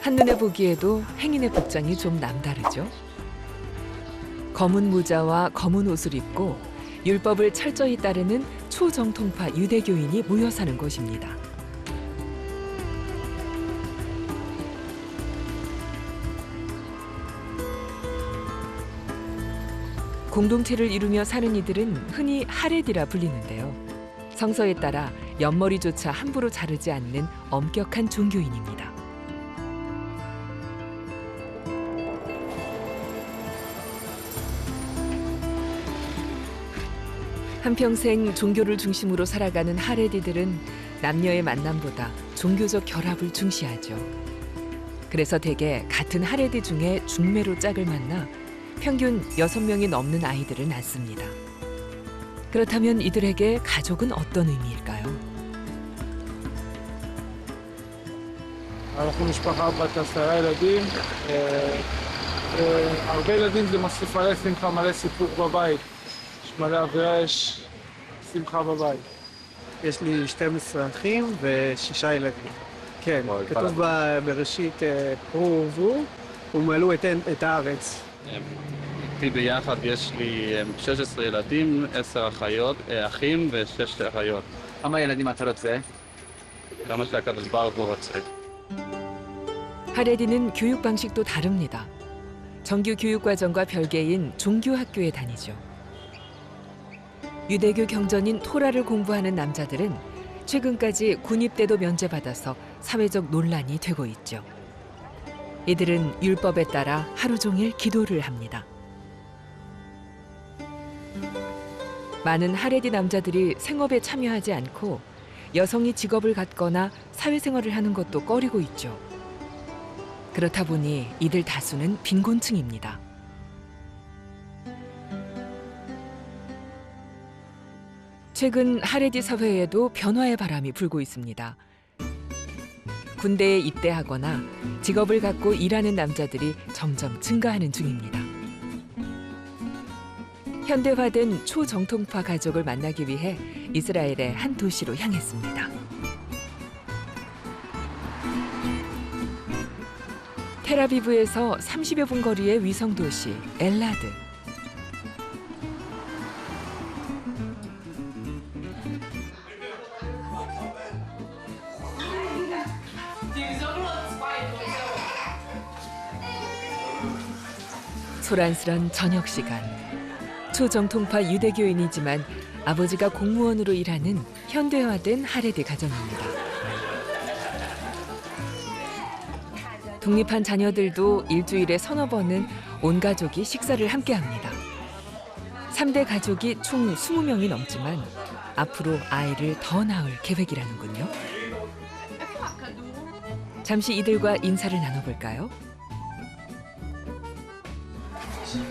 한눈에 보기에도 행인의 복장이 좀 남다르죠. 검은 모자와 검은 옷을 입고 율법을 철저히 따르는 초정통파 유대교인이 모여 사는 곳입니다. 공동체를 이루며 사는 이들은 흔히 하렛이라 불리는데요. 성서에 따라 옆머리조차 함부로 자르지 않는 엄격한 종교인입니다. 한평생 종교를 중심으로 살아가는 하렛이들은 남녀의 만남보다 종교적 결합을 중시하죠. 그래서 대개 같은 하렛이 중에 중매로 짝을 만나 평균 6명이 넘는 아이들을 낳습니다. 그렇다면 이들에게 가족은 어떤 의미일까요? אנחנו משפחה בת 10 ילדים. הרבה ילדים זה מוסיף מלא שמחה, מלא סיפוק בבית. יש מלא אווירה, יש שמחה בבית. יש לי 12 אחים ו6 ילדים. כן, כתוב בראשית פרו ורבו ומלאו את הארץ. איתי ביחד יש לי 16 ילדים, 10 אחים ו6 אחיות. כמה ילדים אתה רוצה? כמה שהקדוש ברוך הוא רוצה. 하렛이는 교육 방식도 다릅니다. 정규 교육 과정과 별개인 종교 학교에 다니죠. 유대교 경전인 토라를 공부하는 남자들은 최근까지 군입대도 면제받아서 사회적 논란이 되고 있죠. 이들은 율법에 따라 하루 종일 기도를 합니다. 많은 하렛이 남자들이 생업에 참여하지 않고 여성이 직업을 갖거나 사회생활을 하는 것도 꺼리고 있죠. 그렇다 보니 이들 다수는 빈곤층입니다. 최근 하렛이 사회에도 변화의 바람이 불고 있습니다. 군대에 입대하거나 직업을 갖고 일하는 남자들이 점점 증가하는 중입니다. 현대화된 초정통파 가족을 만나기 위해 이스라엘의 한 도시로 향했습니다. 텔아비브에서 30여 분 거리의 위성 도시 엘라드. 소란스런 저녁 시간. 초정통파 유대교인이지만 아버지가 공무원으로 일하는 현대화된 하렛이 가정입니다. 독립한 자녀들도 일주일에 서너 번은 온 가족이 식사를 함께합니다. 3대 가족이 총 20명이 넘지만 앞으로 아이를 더 낳을 계획이라는군요. 잠시 이들과 인사를 나눠볼까요?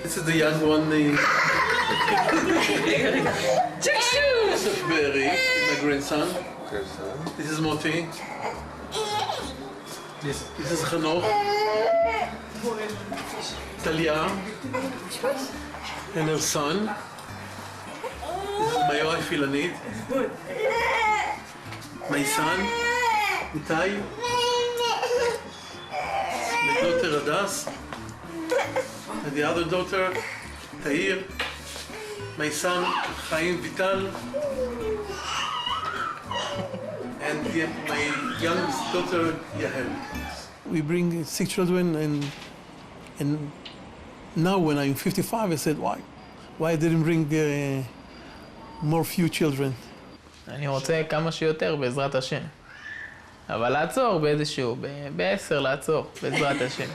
This is the young one. This is Barry, my grandson. This is Moti. This is Hanoch. Talia. And her son. This is my wife Ilanit. My son, Itai. My daughter Adas. And the other daughter, Tahir, my son, Chaim Vital, and my youngest daughter, Yahel. We bring 6 children, and now when I'm 55, I said, why I didn't bring more few children? אני רוצה כמה שיותר בעזרת השם. אבל לעצור באיזשהו, ב10 לעצור בעזרת השם.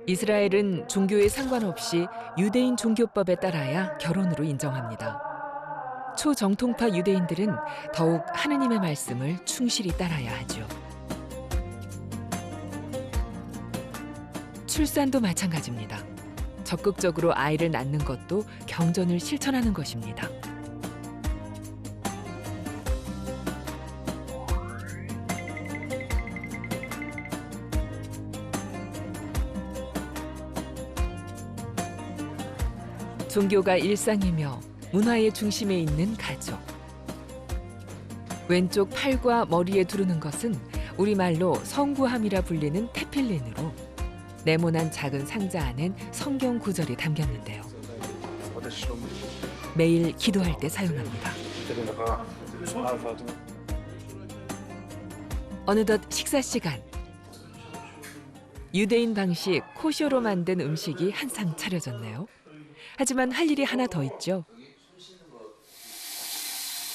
이스라엘은 종교에 상관없이 유대인 종교법에 따라야 결혼으로 인정합니다. 초정통파 유대인들은 더욱 하느님의 말씀을 충실히 따라야 하죠. 출산도 마찬가지입니다. 적극적으로 아이를 낳는 것도 경전을 실천하는 것입니다. 종교가 일상이며 문화의 중심에 있는 가족. 왼쪽 팔과 머리에 두르는 것은 우리말로 성구함이라 불리는 테필린으로 네모난 작은 상자 안엔 성경 구절이 담겼는데요. 매일 기도할 때 사용합니다. 어느덧 식사 시간. 유대인 방식 코쇼로 만든 음식이 한 상 차려졌네요. 하지만 할 일이 하나 더 있죠.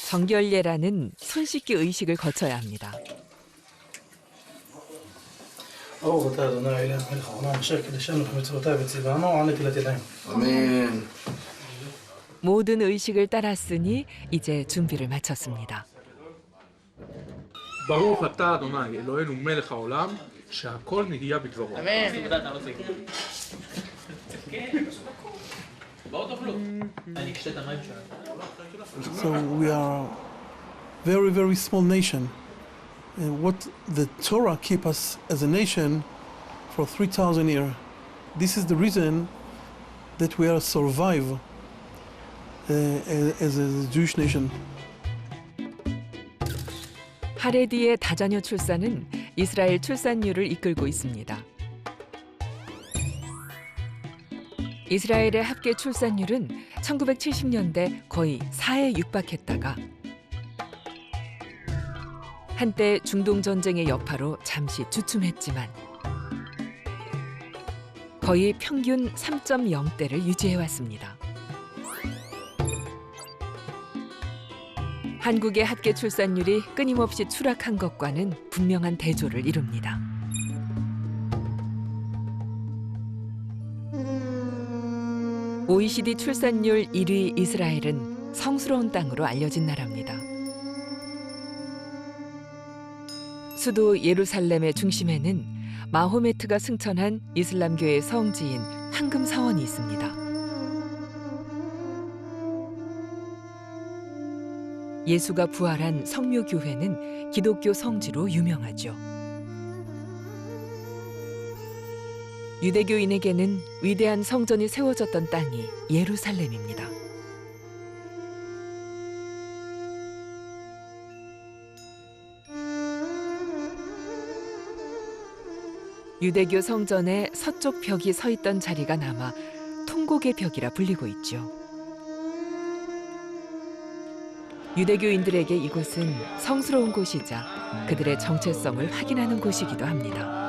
정결례라는 손 씻기 의식을 거쳐야 합니다. ברוך אתה אדוני אלוהינו מלך העולם אשר קידשנו במצוותיו וציוונו על נטילת ידיים. 아멘. 모든 의식을 따랐으니 이제 준비를 마쳤습니다. ברוך אתה, אדוני, אלוהינו מלך העולם, שהכל נהיה בדברו. So we are a very, very small nation. And what the Torah keep us as a nation for 3,000 years. This is the reason that we are survive as a Jewish nation. 하레디의 다자녀 출산은 이스라엘 출산율을 이끌고 있습니다. 이스라엘의 합계 출산율은 1970년대 거의 4에 육박했다가 한때 중동 전쟁의 여파로 잠시 주춤했지만 거의 평균 3.0대를 유지해왔습니다. 한국의 합계 출산율이 끊임없이 추락한 것과는 분명한 대조를 이룹니다. OECD 출산율 1위 이스라엘은 성스러운 땅으로 알려진 나라입니다. 수도 예루살렘의 중심에는 마호메트가 승천한 이슬람교의 성지인 황금 사원이 있습니다. 예수가 부활한 성묘교회는 기독교 성지로 유명하죠. 유대교인에게는 위대한 성전이 세워졌던 땅이 예루살렘입니다. 유대교 성전의 서쪽 벽이 서 있던 자리가 남아 통곡의 벽이라 불리고 있죠. 유대교인들에게 이곳은 성스러운 곳이자 그들의 정체성을 확인하는 곳이기도 합니다.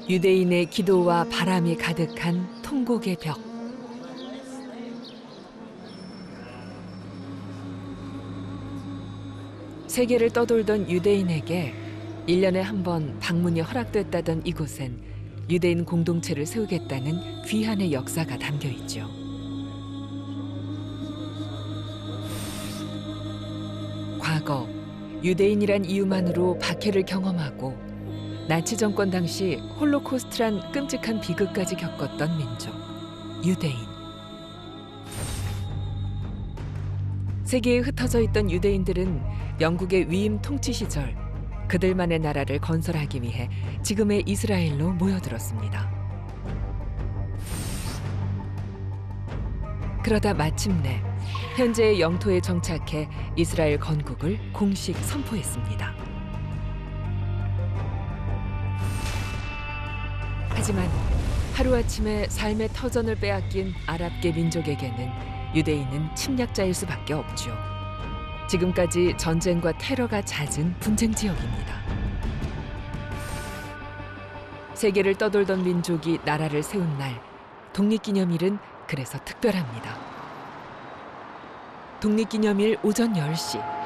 유대인의 기도와 바람이 가득한 통곡의 벽. 세계를 떠돌던 유대인에게 1년에 한 번 방문이 허락됐다던 이곳엔 유대인 공동체를 세우겠다는 귀한의 역사가 담겨 있죠. 과거 유대인이란 이유만으로 박해를 경험하고 나치 정권 당시 홀로코스트란 끔찍한 비극까지 겪었던 민족, 유대인. 세계에 흩어져 있던 유대인들은 영국의 위임 통치 시절 그들만의 나라를 건설하기 위해 지금의 이스라엘로 모여들었습니다. 그러다 마침내 현재의 영토에 정착해 이스라엘 건국을 공식 선포했습니다. 하지만 하루아침에 삶의 터전을 빼앗긴 아랍계 민족에게는 유대인은 침략자일 수밖에 없죠. 지금까지 전쟁과 테러가 잦은 분쟁 지역입니다. 세계를 떠돌던 민족이 나라를 세운 날, 독립기념일은 그래서 특별합니다. 독립기념일 오전 10시.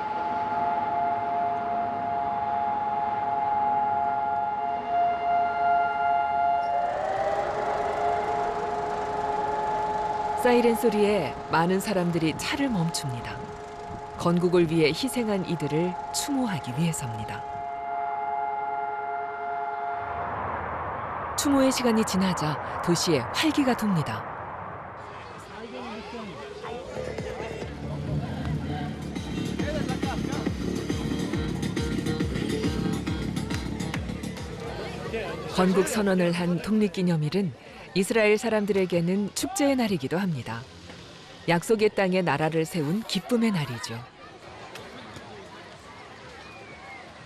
사이렌 소리에 많은 사람들이 차를 멈춥니다. 건국을 위해 희생한 이들을 추모하기 위해서입니다. 추모의 시간이 지나자 도시에 활기가 돕니다. 건국 선언을 한 독립기념일은 이스라엘 사람들에게는 축제의 날이기도 합니다. 약속의 땅에 나라를 세운 기쁨의 날이죠.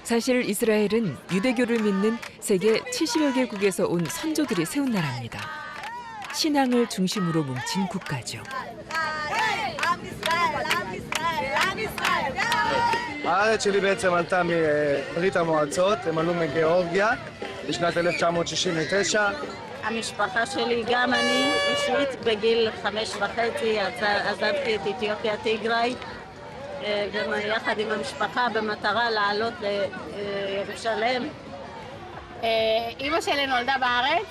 사실 이스라엘은 유대교를 믿는 세계 70여 개국에서 온 선조들이 세운 나라입니다. 신앙을 중심으로 뭉친 국가죠. הארץ שלי בעצם עלתה מברית המועצות, הם עלו מגיאורגיה בשנת 1969. המשפחה שלי, גם אני אישית, בגיל 5.5 עזבתי את אתיופיה טיגריי, גם יחד עם המשפחה במטרה לעלות לירושלים. אימא שלי נולדה בארץ,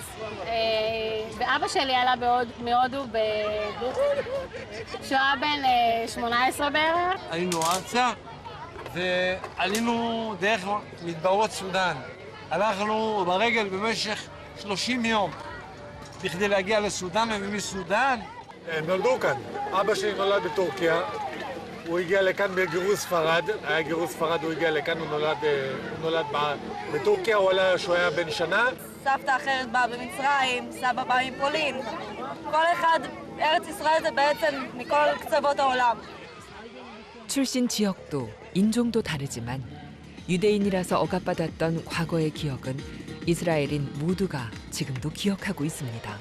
ואבא שלי עלה מהודו כשהוא היה בן 18 בערך. עלינו ארצה ועלינו דרך מדברות סודאן. הלכנו ברגל במשך 30 יום בכדי להגיע לסודאן, ומסודאן נולדו כאן. אבא שלי נולד בטורקיה, הוא הגיע לכאן בגירוש ספרד, היה גירוש ספרד, הוא הגיע לכאן, הוא נולד בטורקיה, הוא עלה כשהוא היה בן שנה. סבתא אחרת באה במצרים, סבא בא מפולין. כל אחד, ארץ ישראל זה בעצם מכל קצוות העולם. 출신 지역도 인종도 다르지만 유대인이라서 억압받았던 과거의 기억은 이스라엘인 모두가 지금도 기억하고 있습니다.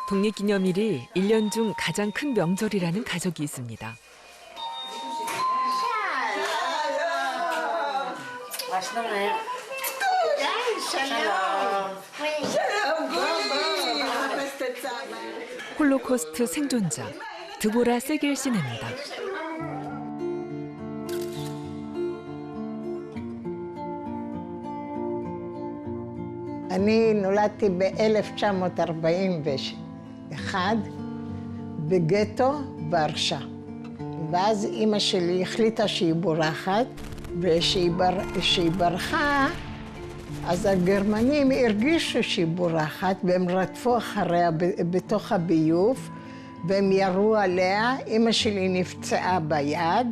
독립기념일이 1년 중 가장 큰 명절이라는 가족이 있습니다. 홀로코스트 생존자 드보라 세겔 씨입니다. אני נולדתי ב-1941 בגטו ורשה, ואז אימא שלי החליטה שהיא בורחת, וכשהיא ברחה אז הגרמנים הרגישו שהיא בורחת והם רדפו אחריה בתוך הביוב והם ירו עליה. אימא שלי נפצעה ביד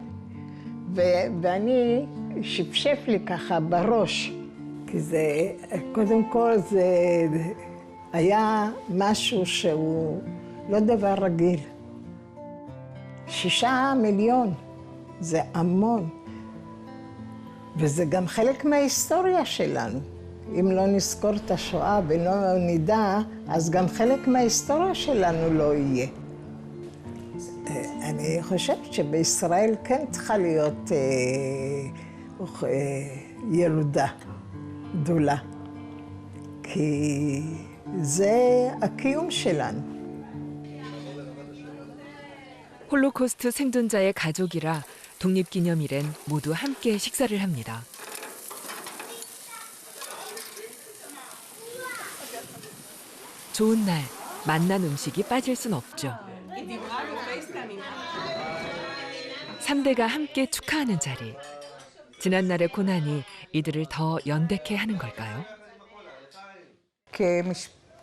ואני שפשף לי ככה בראש, כי זה, קודם כל זה היה משהו שהוא לא דבר רגיל. 6 מיליון, זה המון. וזה גם חלק מההיסטוריה שלנו. אם לא נזכור את השואה ולא נדע, אז גם חלק מההיסטוריה שלנו לא יהיה. אני חושבת שבישראל כן צריכה להיות ילודה גדולה. כי זה הקיום שלנו. 홀로코스트 생존자의 가족이라 독립기념일엔 모두 함께 식사를 합니다. 좋은 날 만난 음식이 빠질 순 없죠. 3대가 함께 축하하는 자리. 지난날의 고난이 이들을 더 연대케 하는 걸까요?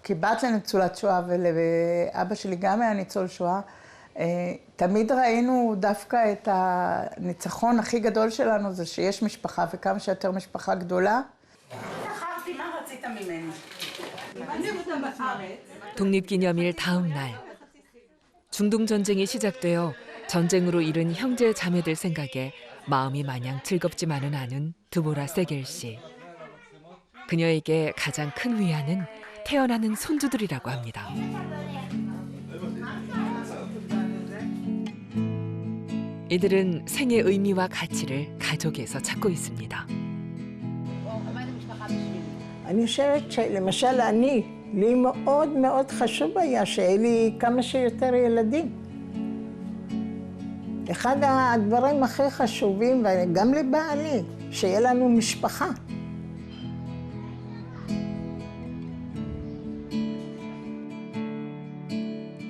כבת לניצולת שואה ולאבא שלי גם היה ניצול שואה, תמיד ראינו דווקא את הניצחון הכי גדול שלנו, זה שיש משפחה וכמה שיותר משפחה גדולה. שכחתי מה רצית ממני. 독립기념일 다음 날. 중동전쟁이 시작되어 전쟁으로 잃은 형제 자매들 생각에 마음이 마냥 즐겁지만은 않은 드보라 세겔 씨. 그녀에게 가장 큰 위안은 태어나는 손주들이라고 합니다. 이들은 생의 의미와 가치를 가족에서 찾고 있습니다. אני חושבת שלמשל לי מאוד מאוד חשוב היה שיהיה לי כמה שיותר ילדים. אחד הדברים הכי חשובים, וגם לבעלי, שיהיה לנו משפחה.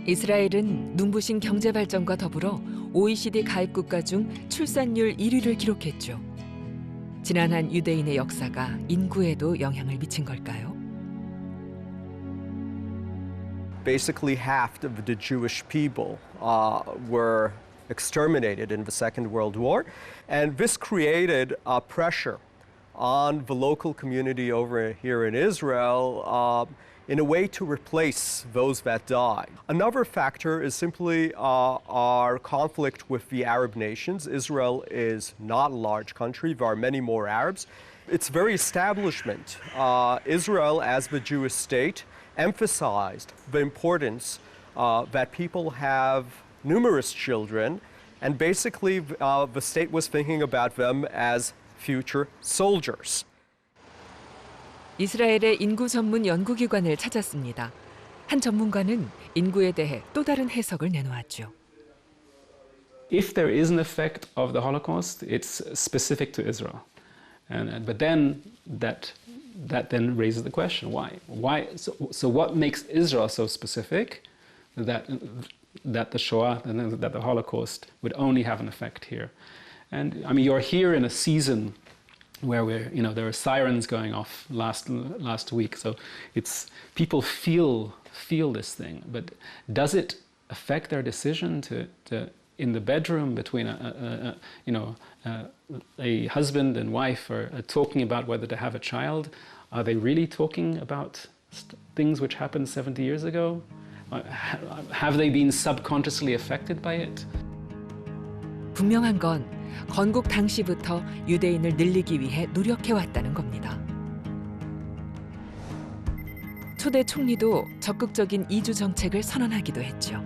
이스라엘은 눈부신 경제 발전과 더불어 OECD 가입 국가 중 출산율 1위를 기록했죠. 지난한 유대인의 역사가 인구에도 영향을 미친 걸까요? Basically, half of the Jewish people were exterminated in the Second World War, and this created pressure on the local community over here in Israel in a way to replace those that died. Another factor is simply our conflict with the Arab nations. Israel is not a large country. There are many more Arabs. Its very establishment, Israel as the Jewish state, emphasized the importance that people have numerous children, and basically the state was thinking about them as future soldiers. 이스라엘의 인구 전문 연구기관을 찾았습니다. 한 전문가는 인구에 대해 또 다른 해석을 내놓았죠. If there is an effect of the Holocaust, it's specific to Israel. But then that then raises the question, why? So what makes Israel so specific that the Shoah, that the Holocaust would only have an effect here? And I mean, you're here in a season where there are sirens going off last week, so it's people feel this thing, but does it affect their decision to in the bedroom between a husband and wife are talking about whether to have a child? Are they really talking about things which happened 70 years ago? Have they been subconsciously affected by it? 분명한 건 건국 당시부터 유대인을 늘리기 위해 노력해왔다는 겁니다. 초대 총리도 적극적인 이주 정책을 선언하기도 했죠.